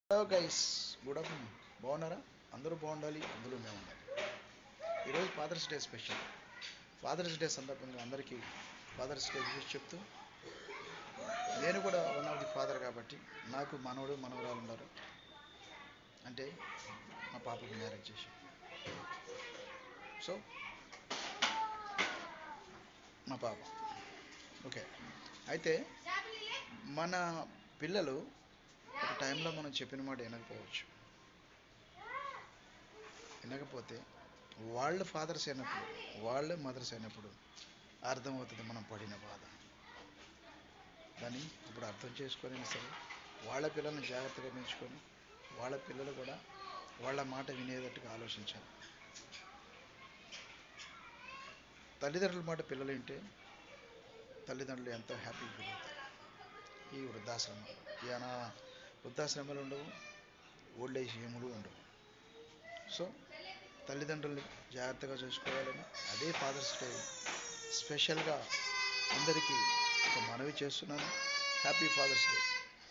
Hello guys, good afternoon. బాగున్నారా? అందరూ బాగుండాలి, అందులో మేము ఉండాలి. ఈరోజు father's day special. Father's day సందర్భంగా అందరికీ ఫాదర్స్ డే విషెస్ చెప్తూ, నేను కూడా వన్ ఆఫ్ ది ఫాదర్ కాబట్టి నాకు మనవడు మనవరాలు ఉన్నారు. అంటే మా పాపకు మ్యారేజ్ చేసి, సో మా పాప ఓకే. అయితే మన పిల్లలు ఒక టైంలో మనం చెప్పిన మాట వినకపోతే వాళ్ళు ఫాదర్స్ అయినప్పుడు, వాళ్ళు మదర్స్ అయినప్పుడు అర్థమవుతుంది మనం పడిన బాధ. దాన్ని ఇప్పుడు అర్థం చేసుకొని సరే వాళ్ళ పిల్లల్ని జాగ్రత్తగా పెంచుకొని వాళ్ళ పిల్లలు కూడా వాళ్ళ మాట వినేటట్టుగా ఆలోచించాలి. తల్లిదండ్రుల మాట పిల్లలు వింటే తల్లిదండ్రులు ఎంతో హ్యాపీ ఫీల్ అవుతారు. ఈ వృద్ధాశ్రమాలు ఉండవు, ఓల్డ్ ఏజ్ హోములు ఉండవు. సో తల్లిదండ్రుల్ని జాగ్రత్తగా చూసుకోవాలని అదే ఫాదర్స్ డే స్పెషల్గా అందరికీ ఒక మనవి చేస్తున్నాను. Happy father's day.